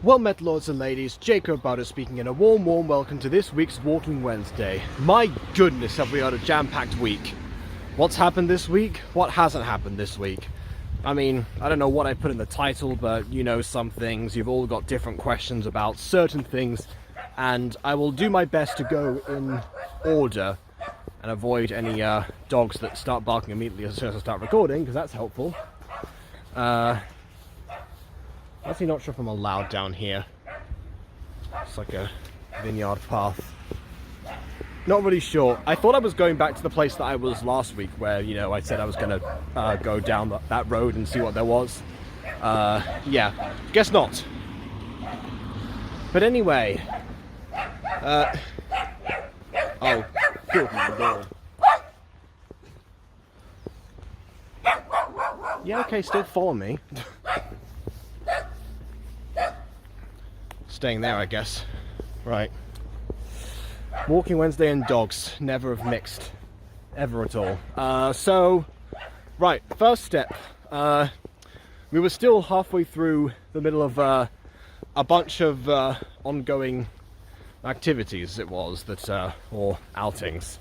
Well met, lords and ladies, Jacob Bowder speaking, and a warm welcome to this week's Walking Wednesday. My goodness, have we had a jam-packed week. What's happened this week? What hasn't happened this week? I mean, I don't know what I put in the title, but you know some things. You've all got different questions about certain things, and I will do my best to go in order and avoid any dogs that start barking immediately as soon as I start recording, because that's helpful. Actually not sure if I'm allowed down here. It's like a vineyard path. Not really sure. I thought I was going back to the place that I was last week, where, you know, I said I was going to go down that road and see what there was. Yeah, guess not. But anyway. Oh, good lord. Yeah, okay, still follow me. Staying there, I guess. Right. Walking Wednesday and dogs never have mixed. Ever at all. So, right, first step. We were still halfway through the middle of a bunch of ongoing activities, it was, that, or outings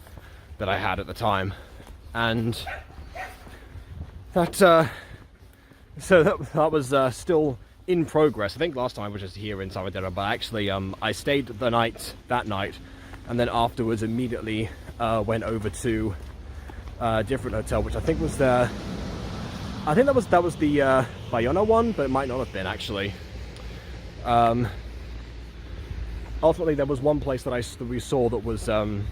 that I had at the time. And that, so that was still in progress. I think last time I was just here in Salvador, but actually I stayed that night, and then afterwards immediately went over to a different hotel, which I think was the Bayona one, but it might not have been actually. Ultimately, there was one place that we saw that was not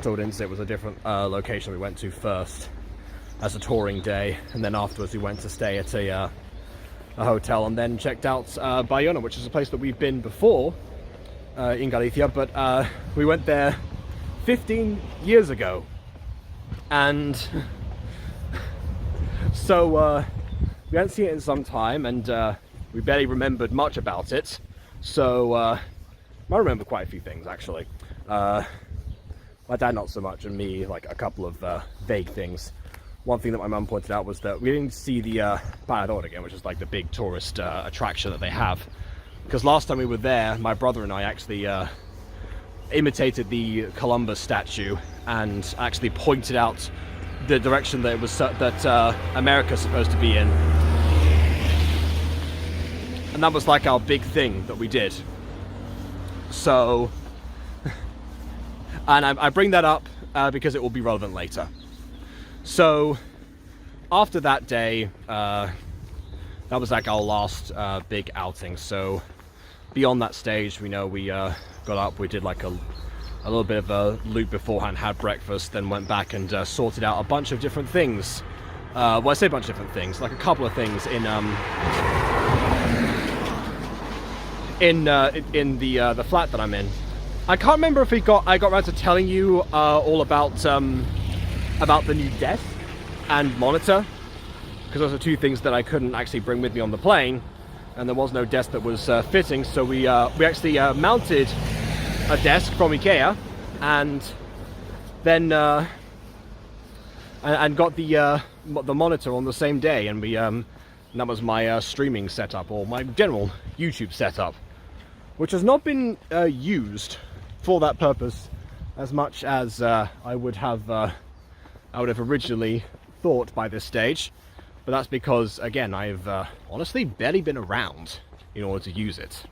Odense. It was a different location we went to first as a touring day, and then afterwards we went to stay at a hotel, and then checked out Bayona, which is a place that we've been before in Galicia, but we went there 15 years ago, and so we hadn't seen it in some time, and we barely remembered much about it. So I remember quite a few things, actually. My dad not so much, and me like a couple of vague things. One thing that my mum pointed out was that we didn't see the Parador again, which is like the big tourist attraction that they have. Because last time we were there, my brother and I actually imitated the Columbus statue and actually pointed out the direction that it was that America's supposed to be in. And that was like our big thing that we did. So, and I bring that up because it will be relevant later. So, after that day, that was like our last big outing. So, beyond that stage, we got up, we did like a little bit of a loop beforehand, had breakfast, then went back and sorted out a bunch of different things. Well, I say a bunch of different things, like a couple of things in the flat that I'm in. I can't remember if I got around to telling you all about the new desk and monitor, because those are two things that I couldn't actually bring with me on the plane, and there was no desk that was fitting, so we actually mounted a desk from IKEA, and then and got the monitor on the same day, and and that was my streaming setup, or my general YouTube setup, which has not been used for that purpose as much as I would have originally thought by this stage. But that's because, again, I've honestly barely been around in order to use it.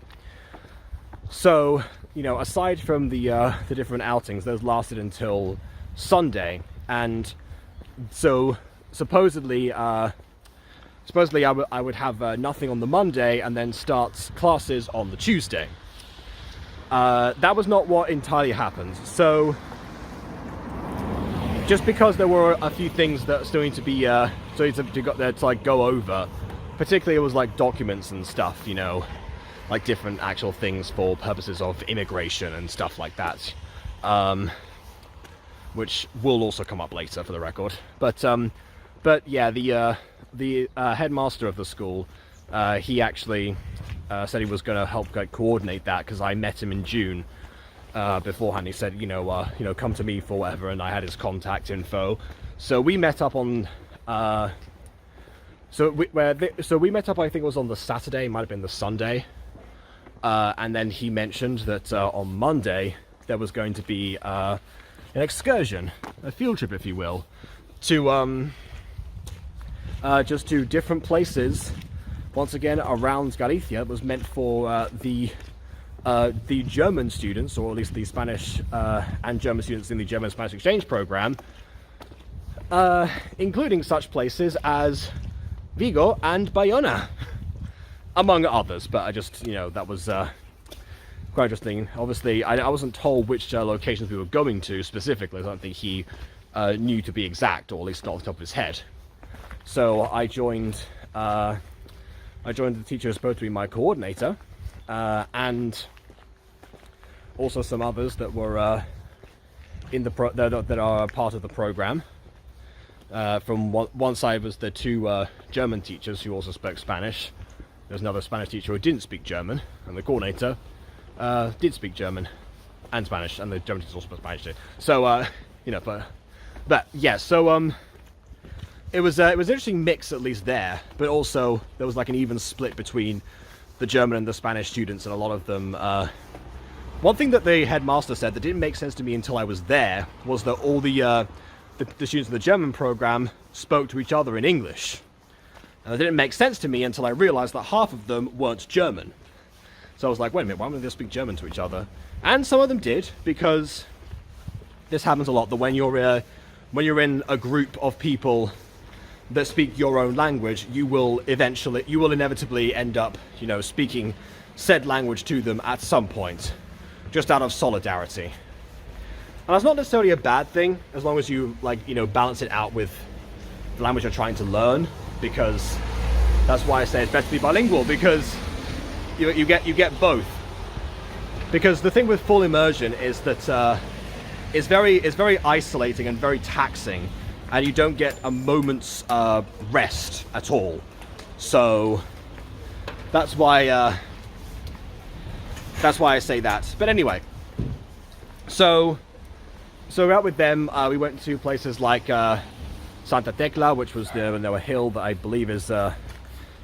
So, you know, aside from the different outings, those lasted until Sunday, and so supposedly I would have nothing on the Monday and then start classes on the Tuesday. That was not what entirely happened. So, just because there were a few things that still need to be go over, particularly it was like documents and stuff, you know, like different actual things for purposes of immigration and stuff like that, which will also come up later for the record. But yeah, the headmaster of the school, he actually said he was going to help coordinate that, because I met him in June. Beforehand, he said, come to me for whatever, and I had his contact info. So we met up on So we met up, I think it was on the Saturday, might have been the Sunday. And then he mentioned that on Monday there was going to be an excursion, a field trip, if you will, to just to different places, once again around Galicia. It was meant for the German students, or at least the Spanish and German students in the German-Spanish exchange program, including such places as Vigo and Bayona, among others. But I just, that was quite interesting. Obviously, I wasn't told which locations we were going to specifically. I don't think he knew to be exact, or at least not off the top of his head. So I joined the teacher who's supposed to be my coordinator, and also some others that were in the that are part of the program. From one side was the two German teachers who also spoke Spanish. There's another Spanish teacher who didn't speak German, and the coordinator did speak German and Spanish, and the German teacher also spoke Spanish too. So but yeah, so it was an interesting mix, at least there. But also there was like an even split between the German and the Spanish students, and a lot of them. One thing that the headmaster said that didn't make sense to me until I was there was that all the students in the German program spoke to each other in English. And it didn't make sense to me until I realized that half of them weren't German. So I was like, wait a minute, why don't they speak German to each other? And some of them did, because this happens a lot, that when you're in a group of people that speak your own language, you will inevitably end up, speaking said language to them at some point, just out of solidarity. And that's not necessarily a bad thing, as long as you balance it out with the language you're trying to learn, because that's why I say it's better to be bilingual, because you get both. Because the thing with full immersion is that it's very isolating and very taxing, and you don't get a moment's rest at all. So that's why I say that. But anyway, so we're out with them. We went to places like Santa Tecla, which was a hill that I believe is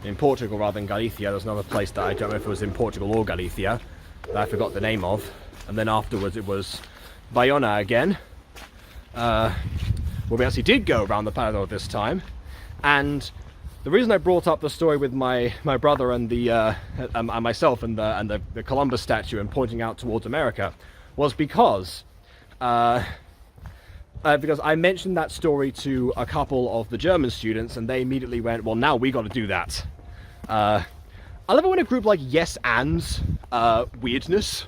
in Portugal rather than Galicia. There's another place that I don't know if it was in Portugal or Galicia that I forgot the name of. And then afterwards it was Bayona again, where we actually did go around the Parador this time. And the reason I brought up the story with my brother and and myself and the Columbus statue and pointing out towards America was because I mentioned that story to a couple of the German students, and they immediately went, well, now we got to do that. I love it when a group like yes ands weirdness.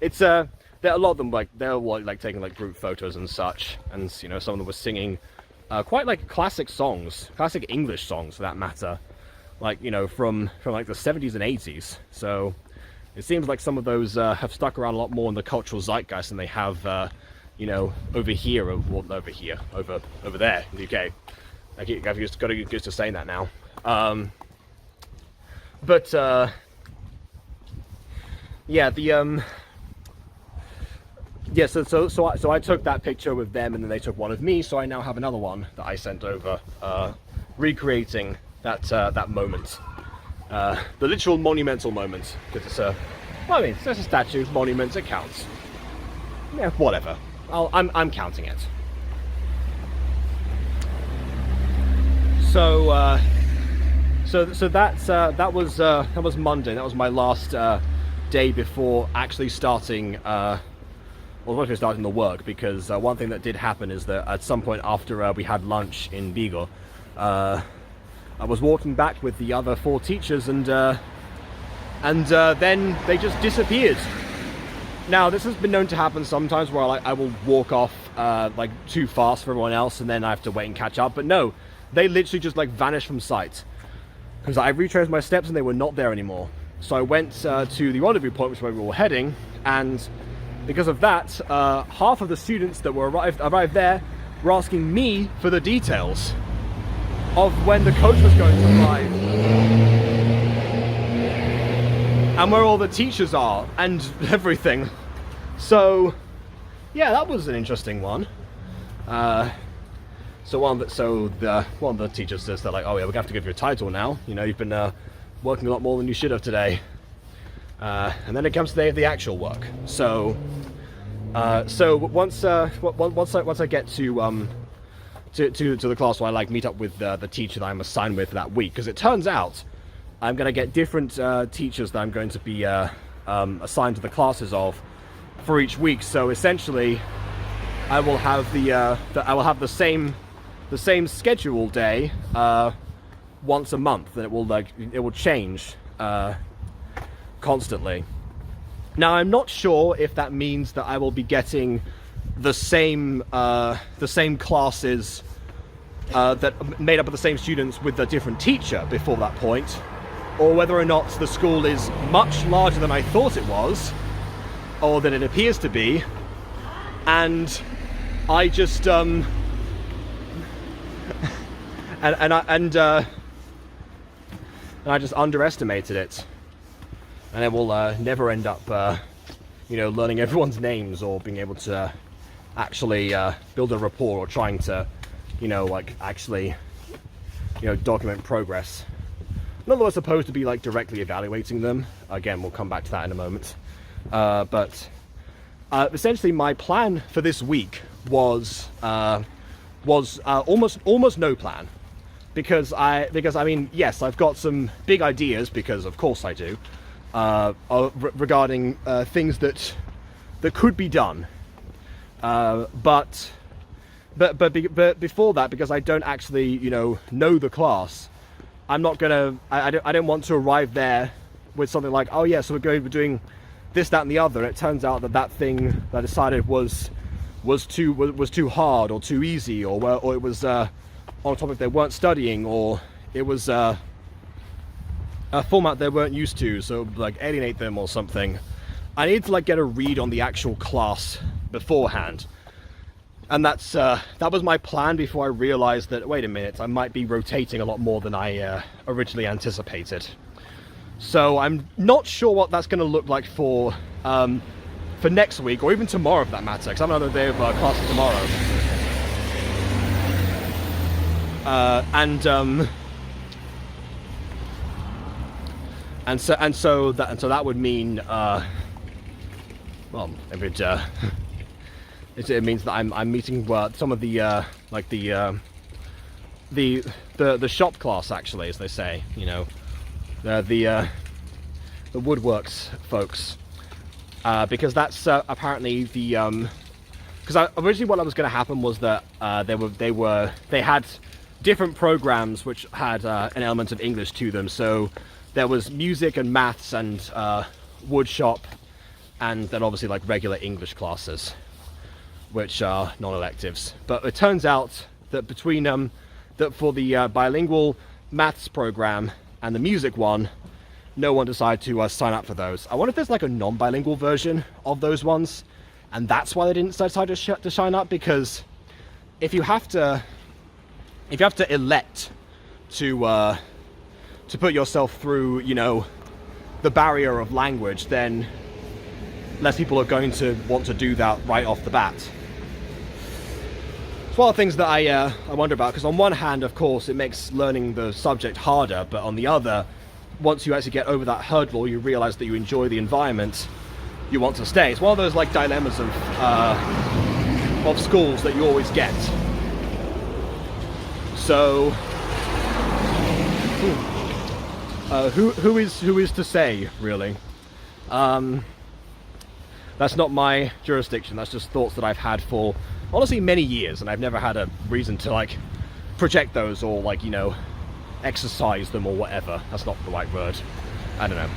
It's there are a lot of them, they're taking like group photos and such, and some of them were singing quite like classic songs, classic English songs for that matter, from like the 70s and 80s. So it seems like some of those have stuck around a lot more in the cultural zeitgeist than they have over here, over there in the UK. I've just got to get used to saying that now. So I took that picture with them, and then they took one of me. So I now have another one that I sent over, recreating that moment, the literal monumental moment. Because it's a statue, monument, it counts. Yeah, whatever. I'm counting it. So that was Monday. That was my last day before actually starting. Starting the work, because one thing that did happen is that at some point after we had lunch in Vigo, I was walking back with the other 4 teachers, and then they just disappeared. Now, this has been known to happen sometimes, where I will walk off too fast for everyone else, and then I have to wait and catch up. But no, they literally just vanished from sight, because I retraced my steps and they were not there anymore. So I went to the rendezvous point, which is where we were heading, and because of that, half of the students that were arrived there were asking me for the details of when the coach was going to arrive, and where all the teachers are, and everything. So, yeah, that was an interesting one. So one of the teachers says, they're like, oh yeah, we're gonna have to give you a title now. You know, you've been working a lot more than you should have today. And then it comes to the day of the actual work. So once I get to the class where I like meet up with the teacher that I'm assigned with that week, because it turns out I'm going to get different teachers that I'm going to be assigned to the classes of for each week. So essentially, I will have the same schedule day once a month, and it will change constantly. Now I'm not sure if that means that I will be getting the same classes that made up of the same students with a different teacher before that point, or whether or not the school is much larger than I thought it was, or than it appears to be, and I just and I just underestimated it, and it will never end up, learning everyone's names or being able to actually build a rapport or trying to, actually, document progress. Not that we're supposed to be directly evaluating them. Again, we'll come back to that in a moment. But essentially, my plan for this week was almost no plan, because I mean, yes, I've got some big ideas, because of course I do, regarding things that could be done. But before that, because I don't actually know the class, I'm not gonna. I don't want to arrive there with something like, oh yeah, so we're doing this, that, and the other. And it turns out that thing that I decided was too hard or too easy, or it was on a topic they weren't studying, or it was a format they weren't used to, so alienate them or something. I need to get a read on the actual class beforehand. And that was my plan before I realized that, wait a minute, I might be rotating a lot more than I originally anticipated. So I'm not sure what that's going to look like for next week, or even tomorrow for that matter, because I have another day of classes tomorrow. So that would mean, well, it means that I'm meeting some of the shop class, actually, as they say, the woodworks folks, because that's apparently the because originally what was going to happen was that they had different programs which had an element of English to them. So there was music and maths and wood shop, and then obviously regular English classes, which are non-electives. But it turns out that between that for the bilingual maths program and the music one, no one decided to sign up for those. I wonder if there's a non-bilingual version of those ones, and that's why they didn't decide to sign up. Because if you have to elect to put yourself through, the barrier of language, then less people are going to want to do that right off the bat. It's one of the things that I wonder about, because on one hand, of course, it makes learning the subject harder, but on the other, once you actually get over that hurdle, you realize that you enjoy the environment, you want to stay. It's one of those dilemmas of schools that you always get. So, who is to say, really? That's not my jurisdiction. That's just thoughts that I've had for honestly many years, and I've never had a reason to project those or exercise them or whatever. That's not the right word. I don't know.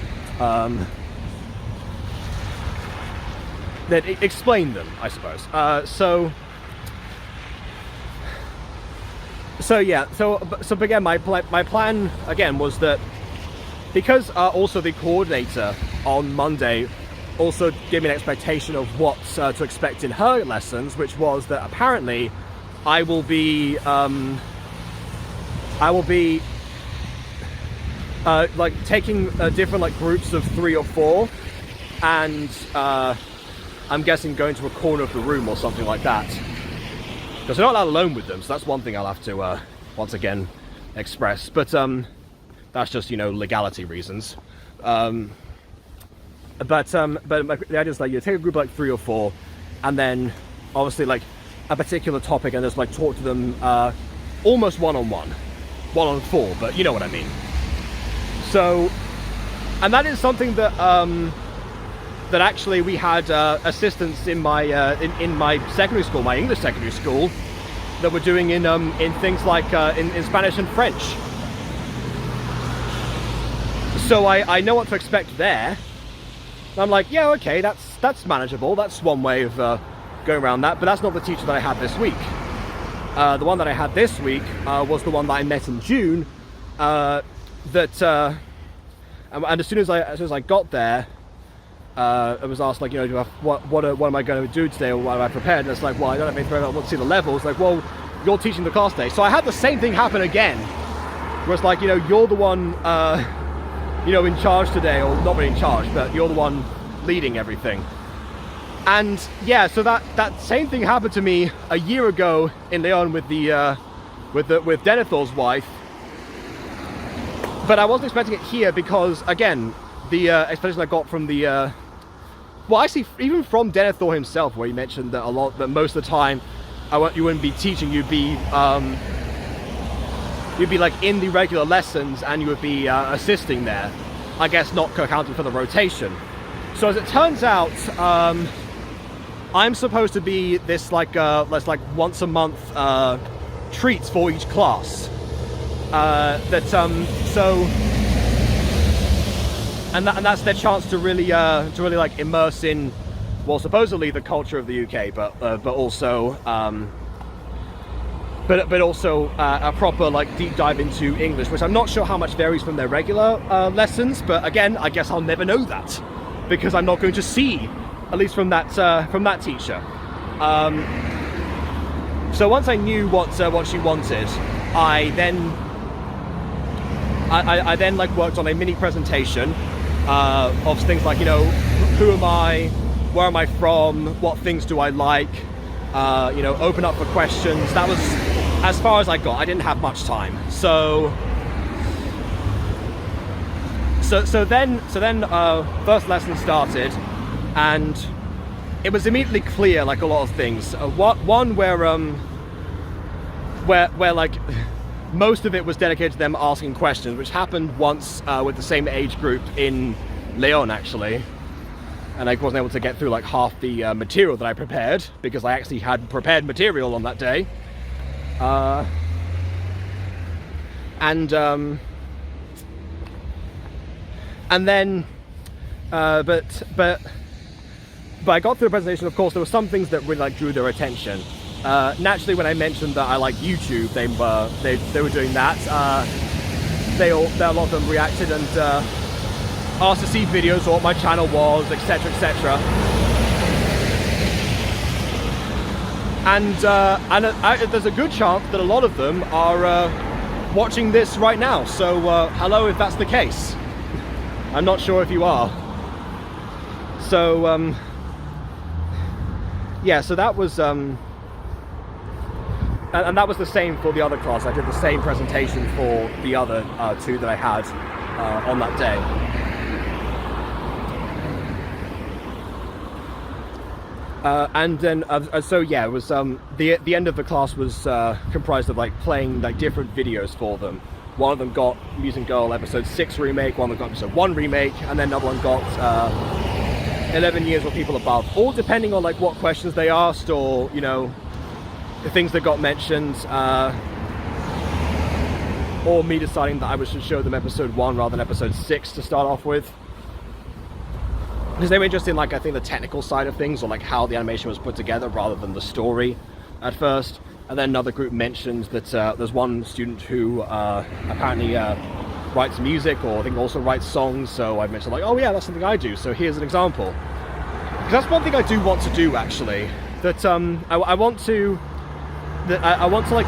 Then explain them, I suppose. So again, my plan again was that, because also the coordinator on Monday also gave me an expectation of what to expect in her lessons, which was that apparently I will be taking different groups of 3 or 4, and I'm guessing going to a corner of the room or something like that. because they're not allowed alone with them. So that's one thing I'll have to once again express. But that's just, you know, legality reasons. But the idea is like you take a group of like 3 or 4, and then obviously like a particular topic, and just like talk to them almost one-on-one, 1-on-4, but you know what I mean. So, and that is something that that actually we had assistants in my in my secondary school, my English secondary school, that were doing in things like in Spanish and French. So I know what to expect there. And I'm like, yeah, okay, that's manageable. That's one way of going around that. But that's not the teacher that I had this week. The one that I had this week was the one that I met in June. And as soon as I got there, I was asked, like, you know, what am I going to do today, or what have I prepared? And it's like, well, I don't have anything. I want to see the levels. Like, well, you're teaching the class today. So I had the same thing happen again, where it's like, you know, you're the one, you know, in charge today, or not really in charge, but you're the one leading everything. And yeah, so that same thing happened to me a year ago in Leon with Denethor's wife. But I wasn't expecting it here because, again, the explanation I got from the well, actually, even from Denethor himself, where he mentioned that most of the time, you wouldn't be teaching, you'd be like in the regular lessons, and you would be assisting there. I guess not accounting for the rotation. So as it turns out, I'm supposed to be this like once a month treats for each class. And that's their chance to really like immerse in, well, supposedly the culture of the UK, but also a proper like deep dive into English, which I'm not sure how much varies from their regular lessons. But again, I guess I'll never know that because I'm not going to see, at least from that teacher. So once I knew what she wanted, I then like worked on a mini presentation of things like, you know, who am I, where am I from, what things do I like, you know, open up for questions. That was as far as I got. I didn't have much time. So then first lesson started, and it was immediately clear, like a lot of things. One where like most of it was dedicated to them asking questions, which happened once with the same age group in Leon, actually. And I wasn't able to get through like half the material that I prepared, because I actually had prepared material on that day. But I got through the presentation. Of course, there were some things that really like drew their attention. Naturally, when I mentioned that I like YouTube, they were doing that. A lot of them reacted and asked to see videos or what my channel was, etc., etc. And there's a good chance that a lot of them are watching this right now. So hello, if that's the case. I'm not sure if you are. So yeah, so that was and that was the same for the other class. I did the same presentation for the other two that I had on that day. And then, so yeah, it was the end of the class was comprised of like playing like different videos for them. One of them got Music Girl episode 6 remake, one of them got episode 1 remake, and then another one got 11 Years with People Above. All depending on like what questions they asked, or you know, the things that got mentioned, or me deciding that I should show them episode 1 rather than episode 6 to start off with. Because they were interested in, like, I think the technical side of things, or like how the animation was put together rather than the story at first. And then another group mentioned that there's one student who apparently writes music, or I think also writes songs. So I mentioned like, oh yeah, that's something I do. So here's an example. Because that's one thing I do want to do, actually. That I want to like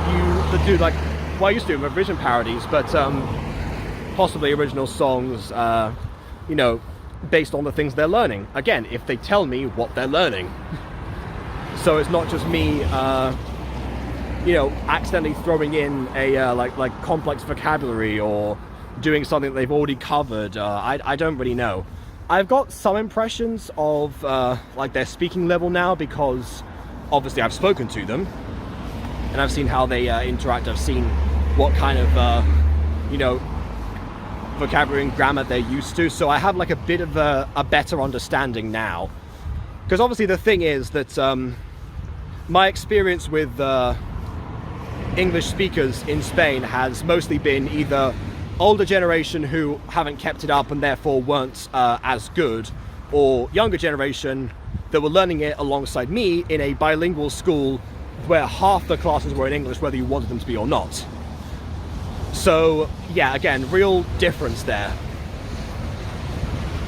do like, well, I used to do revision parodies, but possibly original songs, you know, based on the things they're learning. Again, if they tell me what they're learning. So it's not just me you know, accidentally throwing in a like complex vocabulary or doing something that they've already covered. I don't really know. I've got some impressions of like their speaking level now, because obviously I've spoken to them and I've seen how they interact. I've seen what kind of you know, vocabulary and grammar they're used to, so I have like a bit of a better understanding now. Because obviously the thing is that my experience with English speakers in Spain has mostly been either older generation who haven't kept it up and therefore weren't as good, or younger generation that were learning it alongside me in a bilingual school where half the classes were in English whether you wanted them to be or not. So yeah, again, real difference there.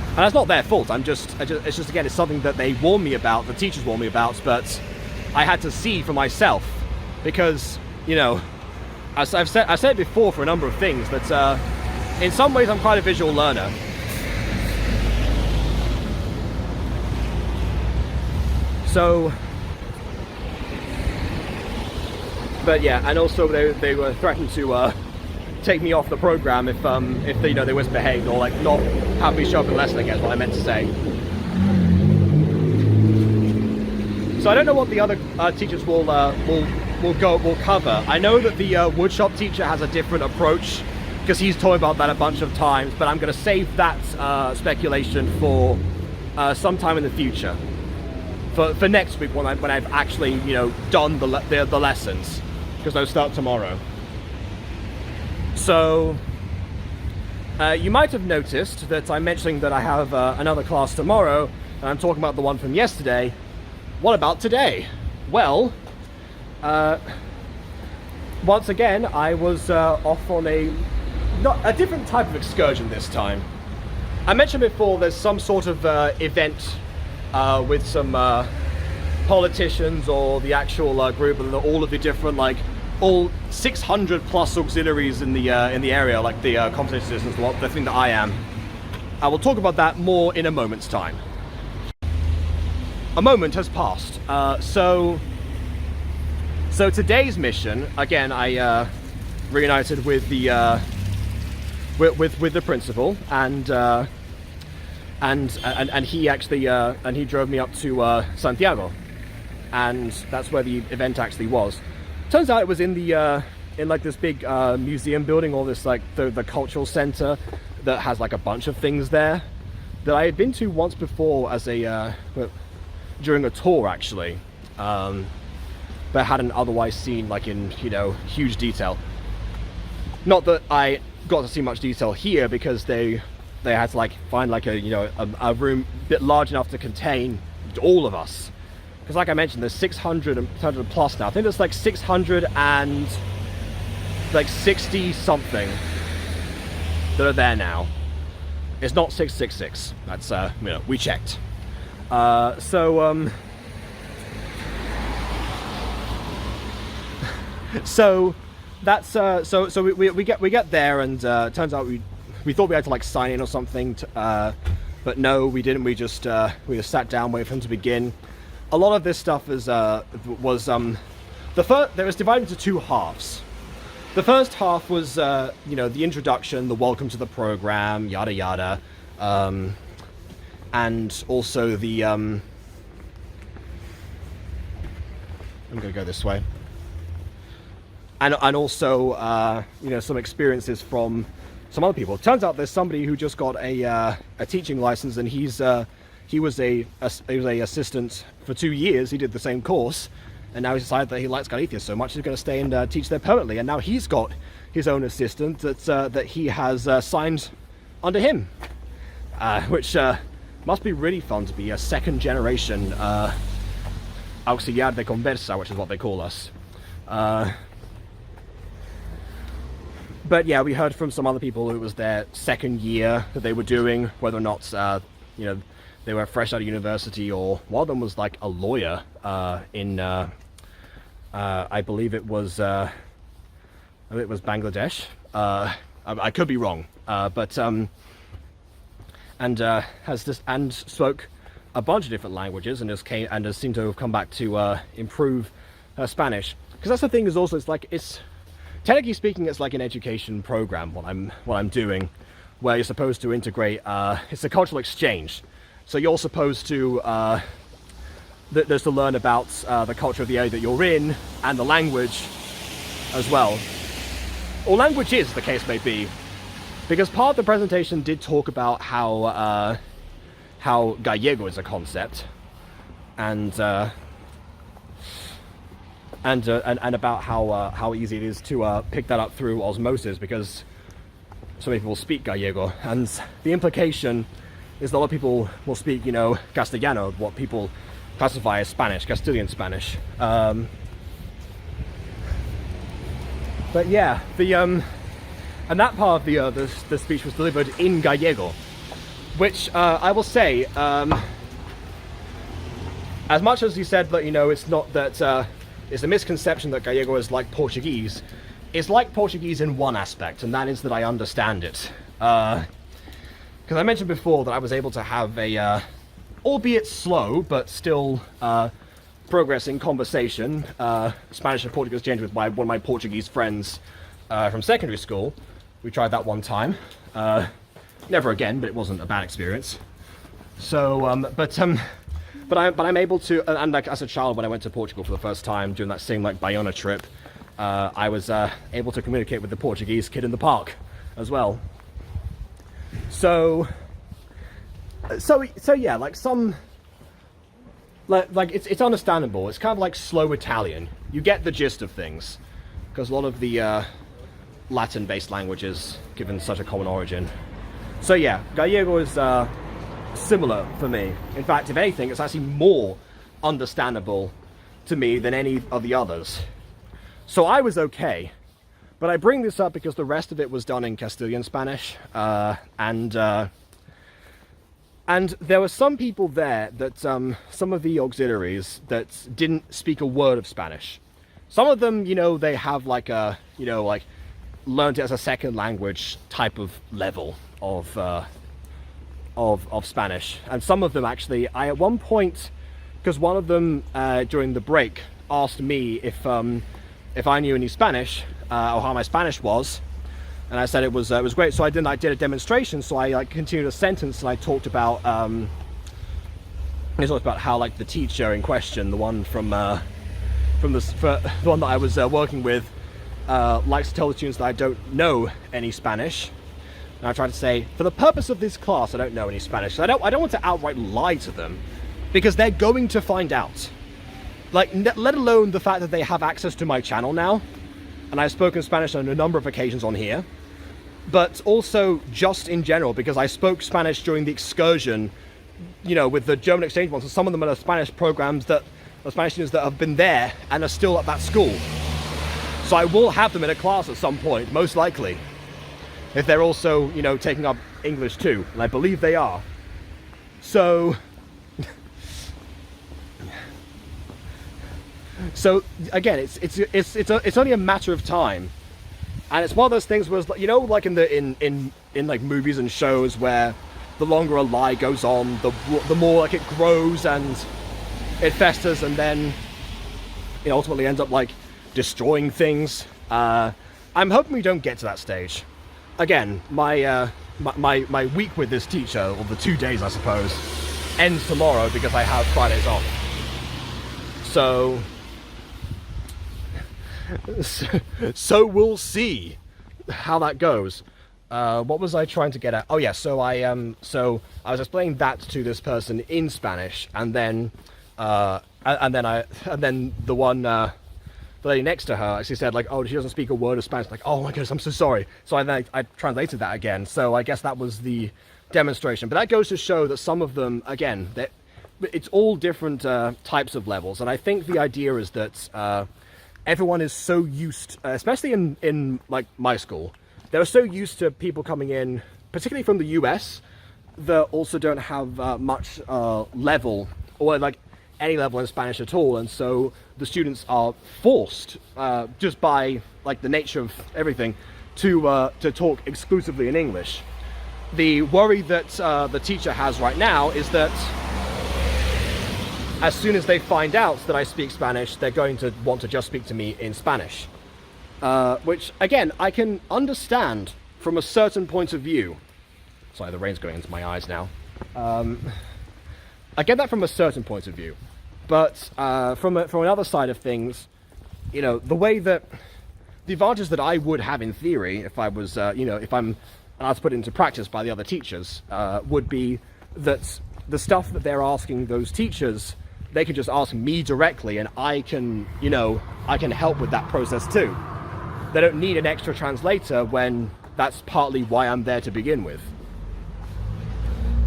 And that's not their fault. It's just again, it's something that they warned me about, the teachers warned me about, but I had to see for myself, because, you know, as I've said before for a number of things, that in some ways I'm quite a visual learner. So, but yeah, and also they were threatened to take me off the program if they, you know, they misbehaved, or like not have me show up in lesson again, is what I meant to say. So I don't know what the other teachers will cover. I know that the woodshop teacher has a different approach, because he's talked about that a bunch of times, but I'm going to save that speculation for sometime in the future, for next week when I've actually, you know, done the lessons, because those start tomorrow. So you might have noticed that I'm mentioning that I have another class tomorrow, and I'm talking about the one from yesterday. What about today? Well, once again, I was off on a different type of excursion this time. I mentioned before there's some sort of event with some politicians or the actual group, and all of the different, like, all 600 plus auxiliaries in the area, like the competition systems, the thing that I am. I will talk about that more in a moment's time. A moment has passed. So today's mission, again, I reunited with the principal, and he actually and he drove me up to Santiago, and that's where the event actually was. Turns out it was in the in like this big museum building, or this like the cultural center that has like a bunch of things there that I had been to once before as a during a tour actually, but hadn't otherwise seen like in, you know, huge detail. Not that I got to see much detail here, because they had to like find like a, you know, a room a bit large enough to contain all of us. Because like I mentioned, there's 600 plus now. I think there's like 660 something that are there now. It's not 666. That's you know, we checked. So that's so we get there, and turns out we thought we had to like sign in or something, but no, we didn't. We just sat down, waited for him to begin. A lot of this stuff is it was divided into two halves. The first half was you know, the introduction, the welcome to the program, yada yada, and also the I'm gonna go this way, and also you know, some experiences from some other people. It turns out there's somebody who just got a teaching license, and he was a assistant for 2 years. He did the same course, and now he's decided that he likes Galicia so much he's going to stay and teach there permanently. And now he's got his own assistant that he has signed under him, which must be really fun to be a second generation auxiliar de conversa, which is what they call us. But yeah, we heard from some other people who it was their second year that they were doing, whether or not you know, they were fresh out of university, or one of them was like a lawyer in I believe it was Bangladesh. I could be wrong, but and spoke a bunch of different languages, and has seemed to have come back to improve her Spanish. because that's the thing, is also, it's technically speaking, it's like an education program, what I'm doing, where you're supposed to integrate, it's a cultural exchange. So you're supposed to, there's to learn about the culture of the area that you're in, and the language as well. Or languages, the case may be. Because part of the presentation did talk about how Gallego is a concept, and about how easy it is to pick that up through osmosis, because so many people speak Gallego, and the implication is that a lot of people will speak, you know, Castellano, what people classify as Spanish, Castilian Spanish. But yeah, and that part of the speech was delivered in Gallego, which I will say, as much as you said that, you know, it's not that, it's a misconception that Gallego is like Portuguese. It's like Portuguese in one aspect, and that is that I understand it. Because I mentioned before that I was able to have a, albeit slow, but still progressing conversation, Spanish and Portuguese exchange with one of my Portuguese friends from secondary school. We tried that one time. Never again, but it wasn't a bad experience. So, but I'm able to, and like as a child when I went to Portugal for the first time during that same like Bayona trip, I was able to communicate with the Portuguese kid in the park as well. So yeah, like some, like it's understandable. It's kind of like slow Italian. You get the gist of things, because a lot of the Latin-based languages, given such a common origin. So yeah, Gallego is similar for me. In fact, if anything, it's actually more understandable to me than any of the others. So I was okay, but I bring this up because the rest of it was done in Castilian Spanish, and there were some people there that, some of the auxiliaries that didn't speak a word of Spanish. Some of them, you know, they have like a, you know, like learned it as a second language type of level of Spanish. And some of them actually, I at one point, because one of them during the break asked me if I knew any Spanish, or how my Spanish was, and I said it was great. So I did a demonstration. So I like continued a sentence, and I talked about how like the teacher in question, the one from the one that I was working with, likes to tell the students that I don't know any Spanish. And I tried to say, for the purpose of this class, I don't know any Spanish. So I don't want to outright lie to them, because they're going to find out. Like, let alone the fact that they have access to my channel now, and I've spoken Spanish on a number of occasions on here, but also just in general, because I spoke Spanish during the excursion, you know, with the German exchange ones, and some of them are the Spanish programs that, the Spanish students that have been there and are still at that school. So I will have them in a class at some point, most likely, if they're also, you know, taking up English too, and I believe they are. So, again, it's only a matter of time, and it's one of those things where, you know, like in like movies and shows where the longer a lie goes on, the more like it grows and it festers, and then it ultimately ends up like destroying things. I'm hoping we don't get to that stage. Again, my week with this teacher, or the 2 days I suppose, ends tomorrow because I have Fridays off. So we'll see how that goes. What was I trying to get at? Oh yeah, so I was explaining that to this person in Spanish, and then the one, the lady next to her actually said like, oh, she doesn't speak a word of Spanish. Like, oh my goodness, I'm so sorry. So I translated that again. So I guess that was the demonstration. But that goes to show that some of them, again, that it's all different types of levels. And I think the idea is that everyone is so used, especially in like my school, they're so used to people coming in, particularly from the US, that also don't have much level, or like any level in Spanish at all, and so the students are forced, just by like the nature of everything, to talk exclusively in English. The worry that the teacher has right now is that as soon as they find out that I speak Spanish, they're going to want to just speak to me in Spanish. Which, again, I can understand from a certain point of view. Sorry, the rain's going into my eyes now. I get that from a certain point of view. But from another side of things, you know, the way that the advantage that I would have in theory, if I was, you know, if I'm allowed to put it into practice by the other teachers, would be that the stuff that they're asking those teachers, they can just ask me directly, and I can, you know, I can help with that process too. They don't need an extra translator when that's partly why I'm there to begin with.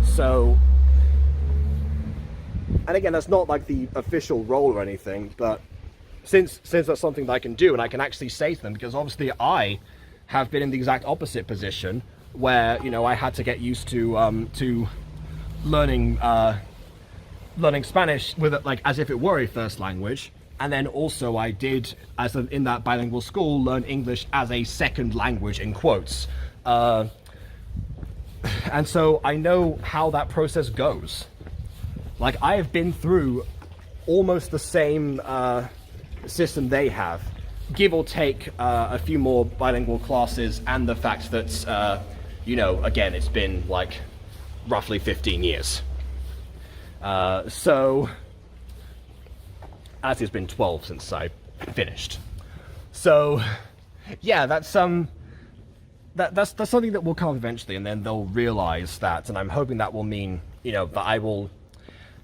So, and again, that's not like the official role or anything, but since that's something that I can do, and I can actually say to them, because obviously I have been in the exact opposite position where, you know, I had to get used to learning Spanish with it, like, as if it were a first language, and then also I did, in that bilingual school, learn English as a second language, in quotes, and so I know how that process goes. Like, I have been through almost the same system they have, give or take a few more bilingual classes, and the fact that, you know, again, it's been like roughly 15 years. So, as it's been 12 since I finished. So, yeah, that's something that will come eventually, and then they'll realize that, and I'm hoping that will mean, you know, that I will,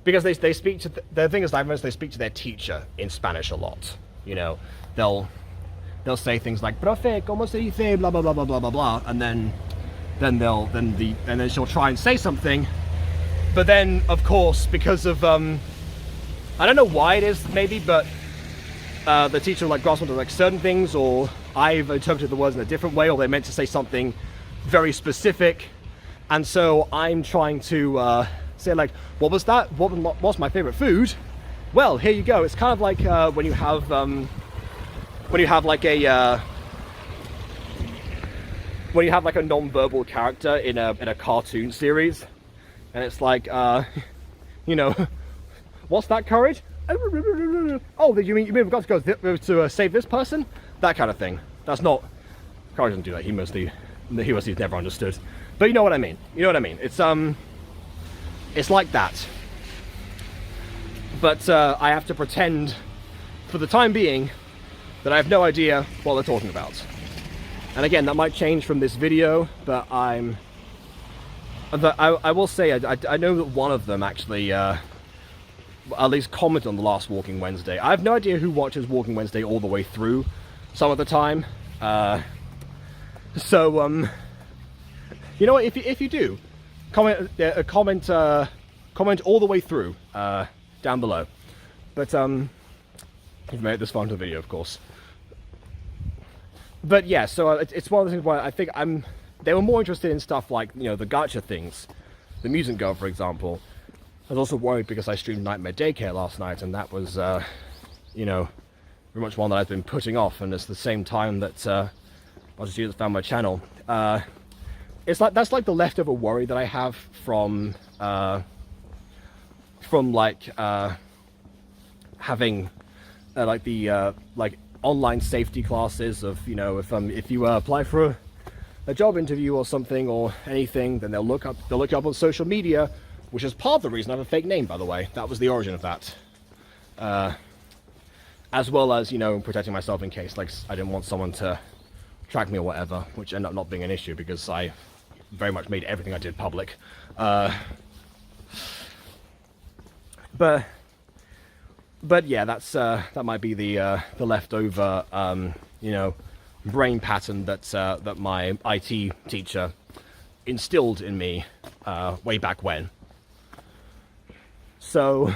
because they speak to, the thing is, I've noticed they speak to their teacher in Spanish a lot. You know, they'll say things like, "Profe, ¿cómo se dice?" blah blah blah blah blah blah blah, and then she'll try and say something, but then of course, because of I don't know why it is, maybe, but the teacher like grasps onto like certain things, or I've interpreted the words in a different way, or they meant to say something very specific, and so I'm trying to say like, what was that? What's my favorite food? Well, here you go. It's kind of like when you have like a non-verbal character in a cartoon series, and it's like, you know, what's that, courage? Oh, you mean we've got to go to save this person? That kind of thing. That's not, courage doesn't do that. He mostly's never understood. But you know what I mean. You know what I mean. It's like that. But I have to pretend, for the time being, that I have no idea what they're talking about. And again, that might change from this video, but I will say, I know that one of them actually, at least commented on the last Walking Wednesday. I have no idea who watches Walking Wednesday all the way through some of the time. So, you know what, if you do, comment all the way through, down below. But you've made it this far into the video, of course. But yeah, so it's one of the things where I think they were more interested in stuff like, you know, the gacha things, the Mutant Girl, for example. I was also worried because I streamed Nightmare Daycare last night, and that was, you know, very much one that I've been putting off, and it's the same time that a bunch of students found my channel. It's like, that's like the leftover worry that I have from like having like the like online safety classes of, you know, if you apply for a job interview or something or anything, then they'll look you up on social media, which is part of the reason I have a fake name, by the way. That was the origin of that. As well as, you know, protecting myself in case, like, I didn't want someone to track me or whatever, which ended up not being an issue because I very much made everything I did public. But yeah, that might be the leftover, you know, brain pattern that my IT teacher instilled in me way back when. So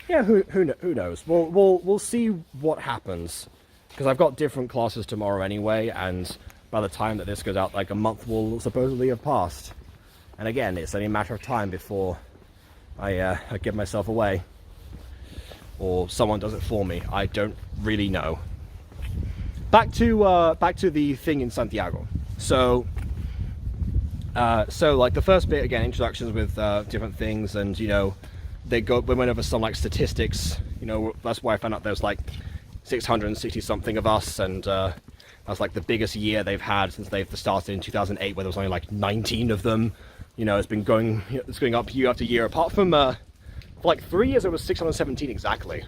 yeah, who knows? We'll see what happens, because I've got different classes tomorrow anyway, and by the time that this goes out, like, a month will supposedly have passed. And again, it's only a matter of time before I give myself away, or someone does it for me. I don't really know. Back to the thing in Santiago. So like the first bit, again, introductions with different things, and, you know, they went over some like statistics. You know, that's why I found out there's like 660 something of us, and that's like the biggest year they've had since they've started in 2008, where there was only like 19 of them. You know, it's going up year after year. Apart from for like 3 years, it was 617 exactly.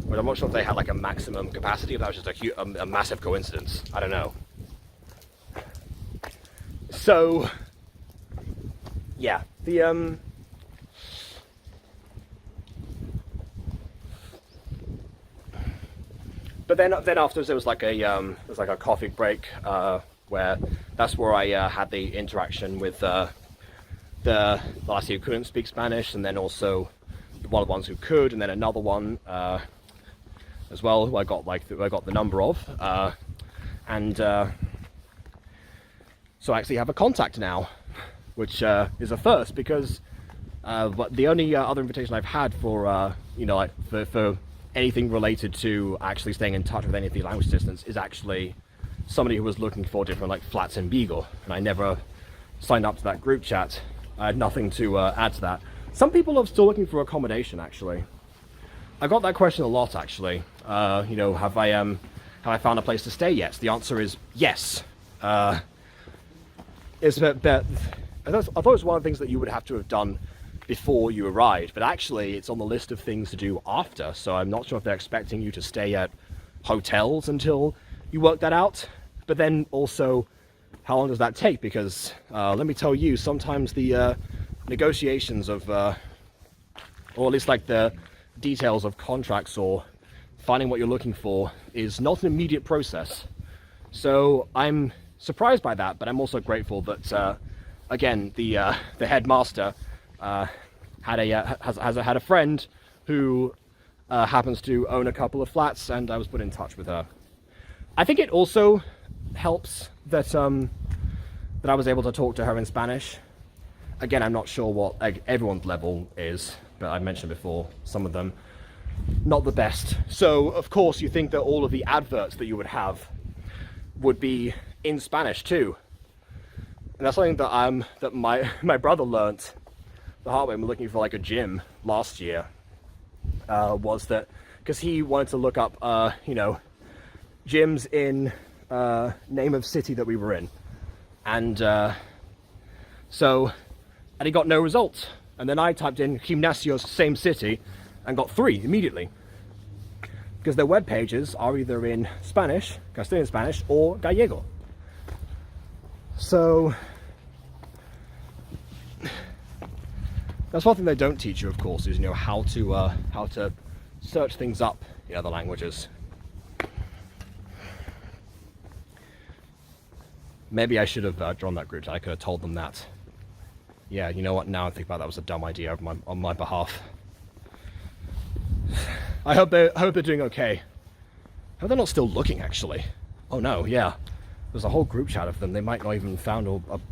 But I'm not sure if they had like a maximum capacity, if that was just a massive coincidence. I don't know. So, yeah, but then afterwards there was like a coffee break, where that's where I had the interaction with the last who couldn't speak Spanish, and then also one of the ones who could, and then another one as well who I got the number of, and so I actually have a contact now, which is a first, because but the only other invitation I've had for you know, like for anything related to actually staying in touch with any of the language assistants is actually somebody who was looking for different like flats in Beagle, and I never signed up to that group chat. I had nothing to add to that. Some people are still looking for accommodation, actually. I got that question a lot, actually. You know, have I found a place to stay yet? The answer is yes. I thought it was one of the things that you would have to have done before you arrived, but actually it's on the list of things to do after, so I'm not sure if they're expecting you to stay at hotels until you work that out. But then also, how long does that take? Because let me tell you, sometimes the negotiations of, or at least like the details of contracts or finding what you're looking for, is not an immediate process. So I'm surprised by that, but I'm also grateful that again, the headmaster had a friend who happens to own a couple of flats, and I was put in touch with her. I think it also helps that that I was able to talk to her in Spanish. Again, I'm not sure what everyone's level is, but I mentioned before, some of them not the best. So of course you think that all of the adverts that you would have would be in Spanish too. And that's something that my brother learnt the hard way when looking for like a gym last year, was that because he wanted to look up you know, gyms in name of city that we were in, and he got no results, and then I typed in gimnasios same city and got 3 immediately, because their web pages are either in Spanish, Castilian Spanish, or Gallego. So that's one thing they don't teach you, of course, is, you know, how to search things up in other languages. Maybe I should have drawn that group chat. I could have told them that. Yeah, you know what? Now I think about that was a dumb idea on my behalf. I hope they're doing okay. I hope they're not still looking, actually. Oh no, yeah. There's a whole group chat of them. They might not even found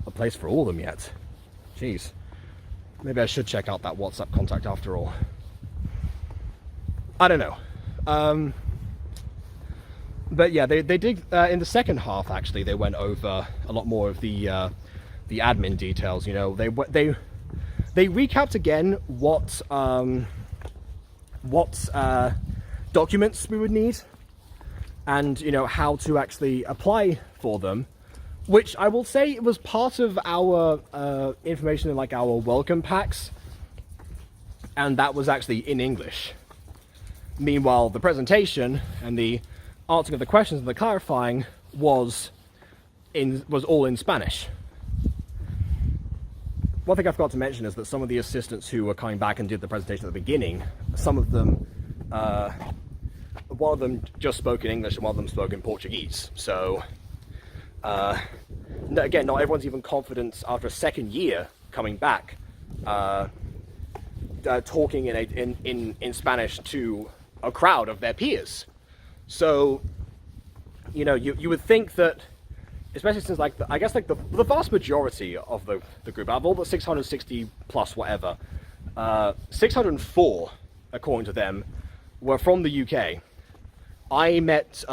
a place for all of them yet. Jeez. Maybe I should check out that WhatsApp contact after all. I don't know. But yeah, they did in the second half. Actually, they went over a lot more of the admin details. You know, they recapped again what documents we would need, and you know, how to actually apply for them. Which I will say was part of our information in like our welcome packs, and that was actually in English. Meanwhile, the presentation and the answering of the questions and the clarifying was all in Spanish. One thing I forgot to mention is that some of the assistants who were coming back and did the presentation at the beginning, some of them, one of them just spoke in English and one of them spoke in Portuguese. So again, not everyone's even confident after a second year coming back talking in Spanish to a crowd of their peers. So, you know, you would think that, especially since like I guess like the vast majority of the group, out of all the 660 plus whatever, 604 according to them were from the UK. I met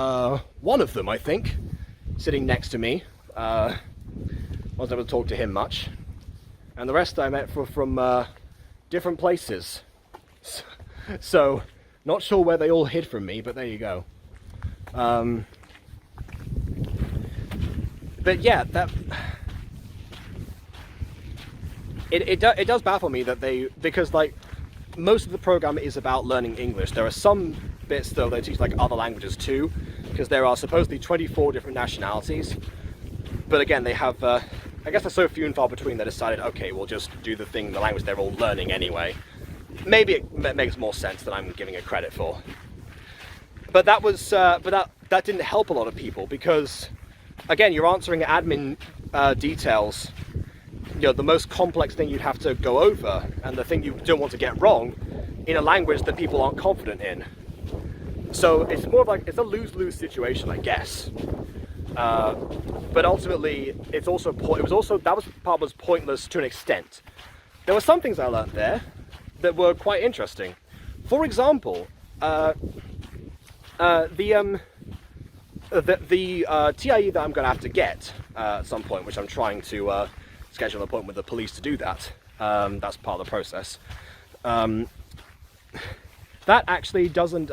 one of them, I think, sitting next to me. Wasn't able to talk to him much, and the rest I met from different places. So, not sure where they all hid from me, but there you go. But yeah, that it does baffle me that because like most of the program is about learning English. There are some bits though they teach like other languages too, because there are supposedly 24 different nationalities. But again, they have I guess they're so few and far between they decided, okay, we'll just do the language they're all learning anyway. Maybe it makes more sense than I'm giving it credit for. But that was that didn't help a lot of people, because again, you're answering admin details, you know, the most complex thing you'd have to go over, and the thing you don't want to get wrong, in a language that people aren't confident in. So it's more of like, it's a lose-lose situation, I guess. But ultimately, that part was pointless to an extent. There were some things I learned there that were quite interesting. For example, the TIE that I'm going to have to get at some point, which I'm trying to schedule an appointment with the police to do that. That's part of the process. That actually doesn't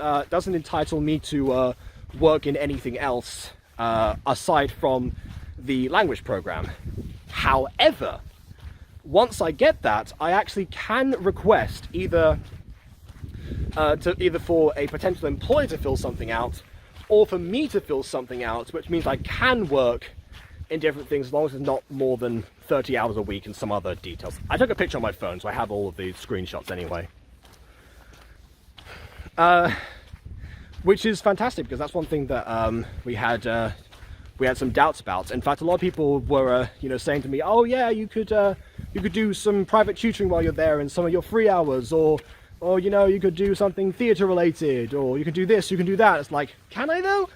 entitle me to work in anything else aside from the language program. However, once I get that, I actually can request either for a potential employer to fill something out, or for me to fill something out, which means I can work in different things as long as it's not more than 30 hours a week and some other details. I took a picture on my phone, so I have all of the screenshots anyway. Which is fantastic, because that's one thing that we had some doubts about. In fact, a lot of people were saying to me, oh yeah, you could do some private tutoring while you're there in some of your free hours, or you could do something theatre related, or you could do this, you can do that. It's like, can I though?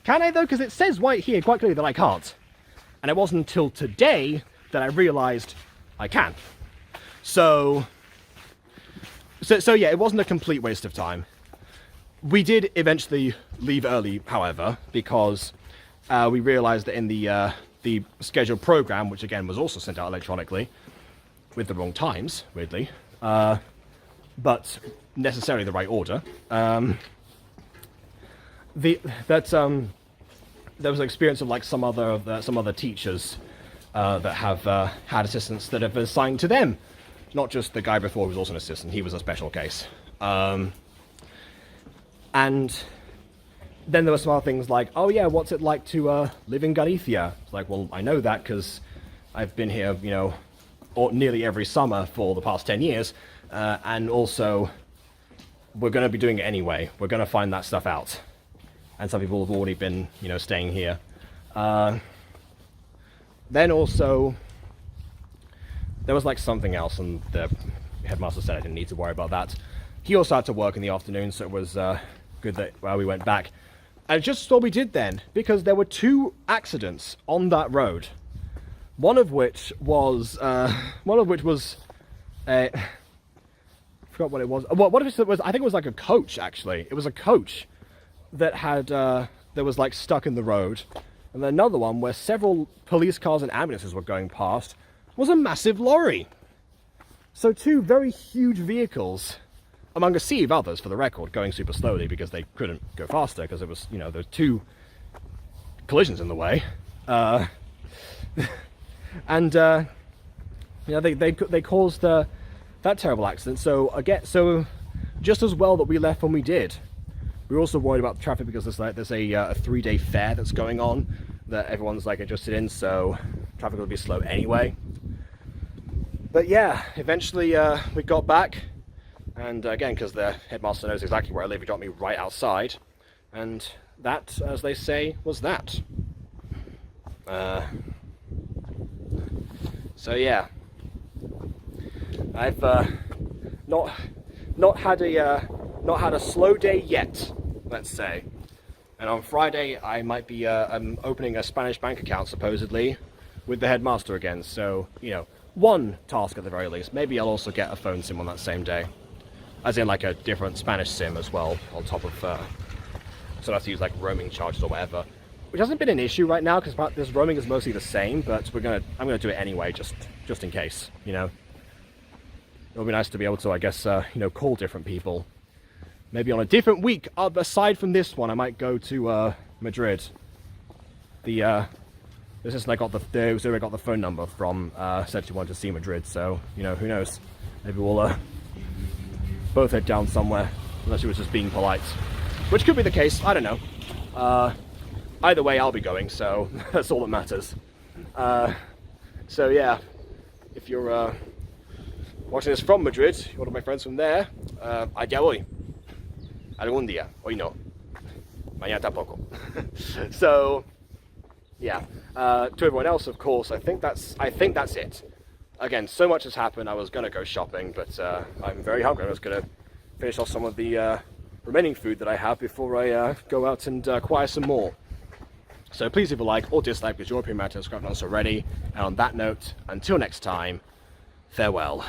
Can I though? Because it says right here quite clearly that I can't. And it wasn't until today that I realised I can. So yeah, it wasn't a complete waste of time. We did eventually leave early, however, because we realised that in the scheduled programme, which again was also sent out electronically, with the wrong times, weirdly, but necessarily the right order, there was an experience of like some other teachers that have had assistants that have assigned to them. Not just the guy before who was also an assistant, he was a special case. And then there were some other things like, oh yeah, what's it like to live in Galicia? It's like, well, I know that because I've been here, nearly every summer for the past 10 years. And also, we're going to be doing it anyway. We're going to find that stuff out. And some people have already been, staying here. Then also, there was like something else, and the headmaster said I didn't need to worry about that. He also had to work in the afternoon, so it was good that we went back. And just what we did then, because there were 2 accidents on that road. One of which was I forgot what it was. What if it was? I think it was like a coach. Actually, it was a coach that had that was like stuck in the road, and then another one where several police cars and ambulances were going past was a massive lorry. So 2 very huge vehicles, among a sea of others, for the record, going super slowly because they couldn't go faster because it was there were 2 collisions in the way, and they caused that terrible accident. So just as well that we left when we did. We were also worried about the traffic because there's a 3-day fair that's going on that everyone's like interested in, so traffic will be slow anyway. But yeah, eventually we got back, and again, because the headmaster knows exactly where I live, he dropped me right outside, and that, as they say, was that. So yeah, I've not had a slow day yet, let's say. And on Friday, I might be I'm opening a Spanish bank account, supposedly, with the headmaster again. So, one task at the very least. Maybe I'll also get a phone SIM on that same day. As in, like, a different Spanish SIM as well, on top of... so I have to use, like, roaming charges or whatever. Which hasn't been an issue right now, because this roaming is mostly the same, but I'm gonna do it anyway, just in case, it'll be nice to be able to, I guess, you know, call different people. Maybe on a different week, aside from this one, I might go to Madrid. This is I got I got the phone number from, said she wanted to see Madrid, so, you know, who knows? Maybe we'll both head down somewhere, unless she was just being polite. Which could be the case, I don't know. Either way, I'll be going, so that's all that matters. So yeah, if you're watching this from Madrid, one of my friends from there, allá voy. Algún día. Hoy no. Mañana tampoco. So, yeah. To everyone else, of course, I think that's it. Again, so much has happened. I was gonna go shopping, but I'm very hungry. I was gonna finish off some of the remaining food that I have before I go out and acquire some more. So please leave a like or dislike because your opinion matters. Subscribe if not already. And on that note, until next time, farewell.